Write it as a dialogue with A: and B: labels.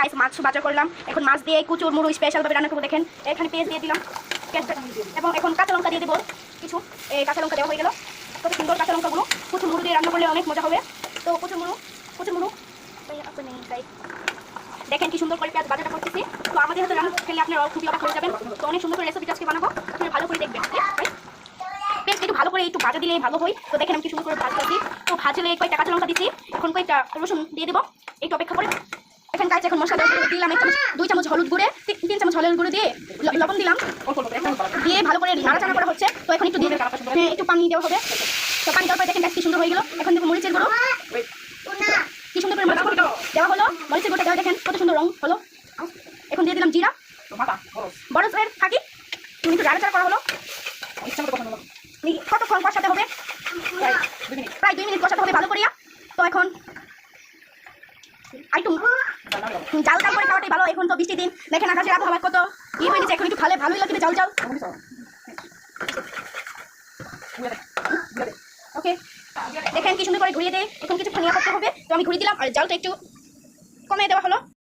A: Guys মাছ বাজার করলাম, এখন মাছ দিয়ে কুচুর মুড়ু স্পেশালভাবে রান্না করবো। দেখেন এখানে পেঁয়াজ দিয়ে দিলাম, পেঁয়াজটা এবং এখন কাঁচা লঙ্কা দিয়ে দেবো কিছু। এই কাঁচা লঙ্কা দেওয়া হয়ে গেল। কত সুন্দর কাঁচা লঙ্কাগুলো কুচুর মুড়ু দিয়ে রান্না করলে অনেক মজা হবে। তো কুচুর মুড়ু দেখেন কি সুন্দর করে পেঁয়াজ বাজারটা করতেছি। তো আমাদের হাতে রান্না খেলে আপনারা খুবই অবাক হয়ে যাবেন। তো অনেক সুন্দর করে রেসিপি আজকে বানাবো, আপনারা ভালো করে দেখবেন। পেঁয়াজ একটু ভালো করে একটু ভাজা দিলে ভালো হয়। তো দেখেন আমি কি সুন্দর করে ভাজতেছি। তো ভাজলে কয়েকটা কাঁচা লঙ্কা দিচ্ছি, এখন কয়েকটা রসুন দিয়ে দেবো, একটু অপেক্ষা করে। এখন গাছ এখন মশলা দিলাম 2 চামচ হলুদ গুঁড়ে, 3 চামচ হলুদ গুঁড়ো দিয়ে লবণ দিলাম, দিয়ে ভালো করে নাড়াচাড়া করা হচ্ছে। তো এখন একটু দিয়ে একটু পানি দেওয়া হবে। তো পানি দেওয়ার পরে দেখেন গাছ কি সুন্দর হয়ে গেল। এখন দেবো মরিচের গুঁড়ো, কি সুন্দর করে মরিচ দেওয়া হলো। মরিচের গুঁড়োটা দেওয়া দেখেন কত সুন্দর রং হলো। এখন দিয়ে দিলাম জিরা, বরফের থাকি একটু নাড়াচাড়া করা হলো। কতক্ষণ কষাতে হবে? প্রায় 2 মিনিট কষাতে হবে ভালো করিয়া। তো এখন একটু জাল জাল করে খাওয়াটাই ভালো। এখন তো বৃষ্টির দিন, দেখেন আকাশের আবহাওয়া কত কি হয়ে গেছে। এখন একটু খালে ভালোই লাগবে জাল জাল। ওকে দেখেন কি সুন্দর করে ঘুরিয়ে দেয়। এখন কিছুক্ষণ ইয়া করতে হবে। তো আমি ঘুরিয়ে দিলাম আর জালটা একটু কমিয়ে দেওয়া হলো।